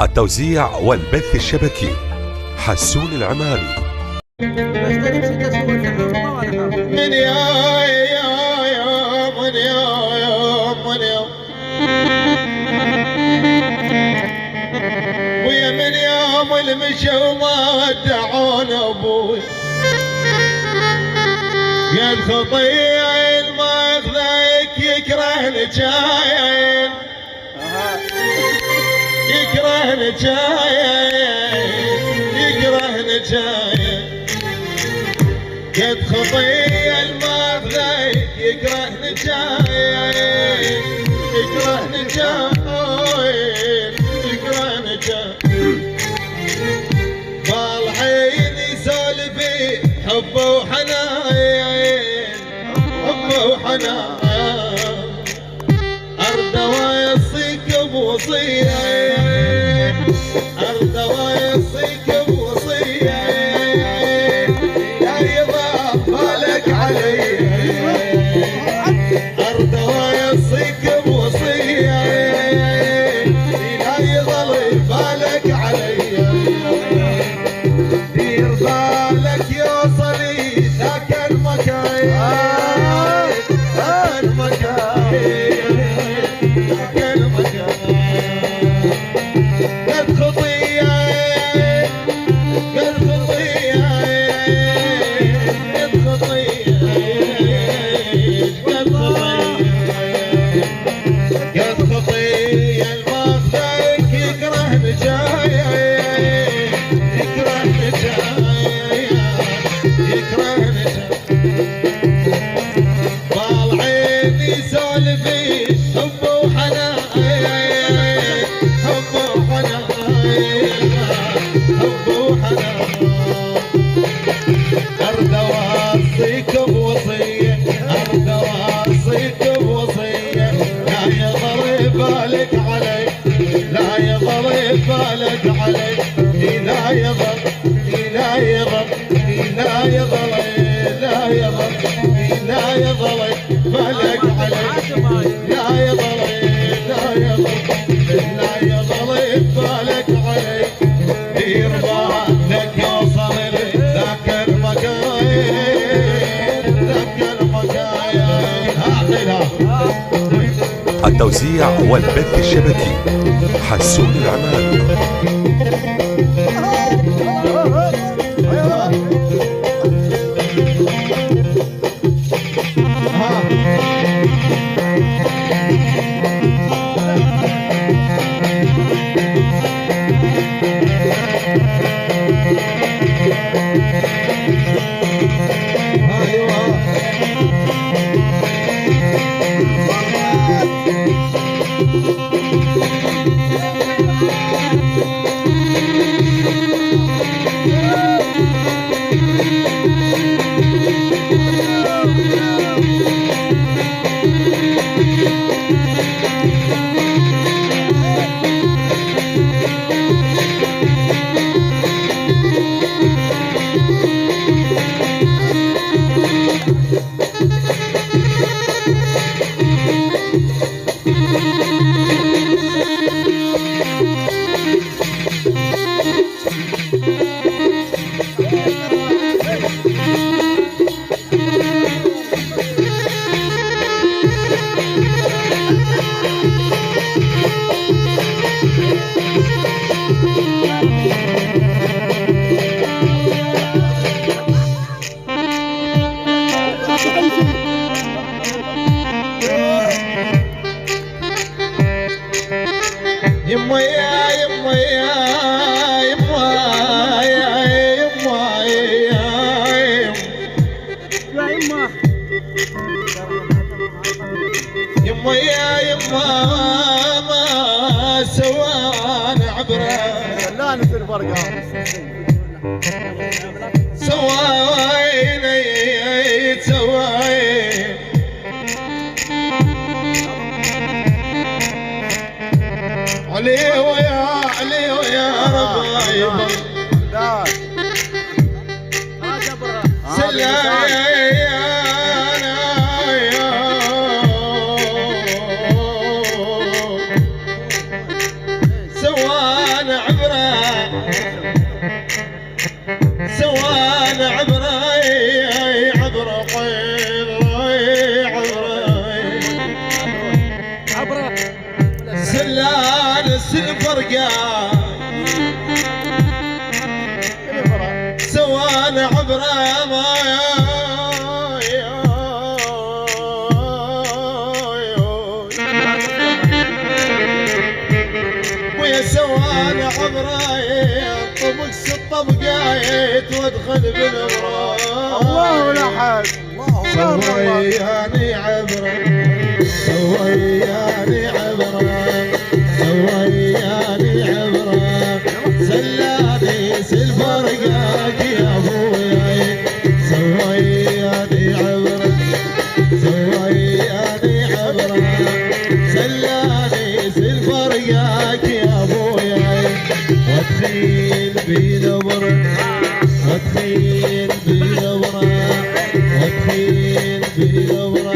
التوزيع والبث الشبكي حسون العماري. من يا من يا ويا من يوم المشى وما ودعون ابوي يا الخطيئين ما يخذيك يكرهني جايين يكرهني جايين قد خطيئين ما يخذيك يكرهني جايين بالحين يسولفي حب وحناين أرد ويصيك بوصية لا يضاف بالك علي أرد ويصيك بوصية لا يضل بالك علي دير بالك يوصلي ذاك المكان قد خطية المخزيك يكرهني جايين بالعين يسولفي حب وحناين أرد واصيك بوصية لا يضل بالك علي لا يضل بالك علي لا يضل بالك علي لا يضل بالك علي دير بالك يوصل ذاك المكان التوزيع والبث الشبكي حسون العماري. يما ما سواني عبره لا نصير فرقه سواين علي ويا ربايب سوانا سوان عبري عبر عبره سلال الفرقة سوان عبره ويا سوان عبره طبق ست طبقايت وادخل بالغرام الله لا حاج الله سوياني عبره سوياني عبره سوياني عبره سلاني سالفرقاك يا ابويا سوياني عبره سوياني عبره سلاني سالفرقاك يا ابويا وتخيل بنبره وتخيل بنبره وتخيل بنبره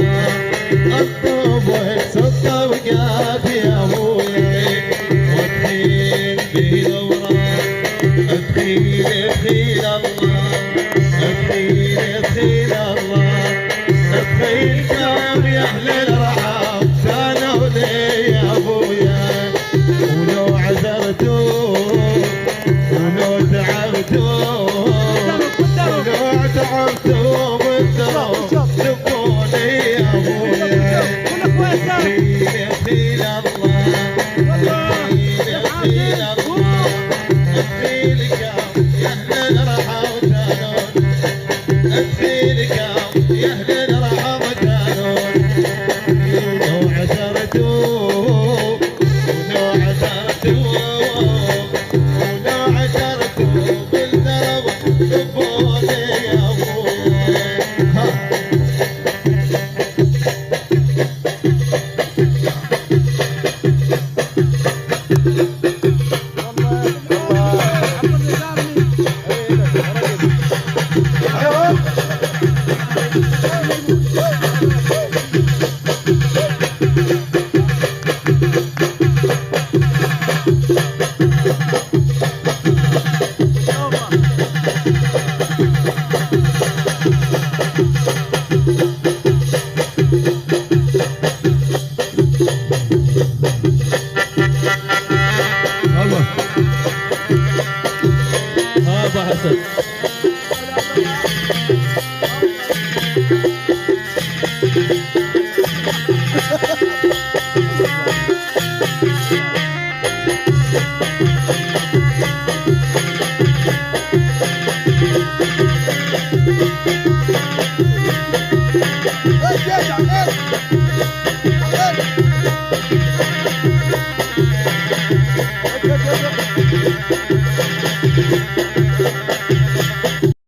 الطبق ست طبقات يا ابويا وتخيل بنبره ادخيل ادخيل الله ادخيل ادخيل الله ادخيل كم يا اهل الرحاب كانوا لي يا ابويا ولو عذرتوا ولو تعبتوا ولو تعبتوا بالدرب شوفوني يا ابويا ادخيل ادخيل الله ادخيل ادخيل الله ادخيل كم يا اهل الرحاب كانوا ادخيل كم يا اهل الرحاب كانوا ولو عثرتوا ولو عثرتوا ولو عثرتوا بالدرب شوفوني يا ابويا الله ابو حسن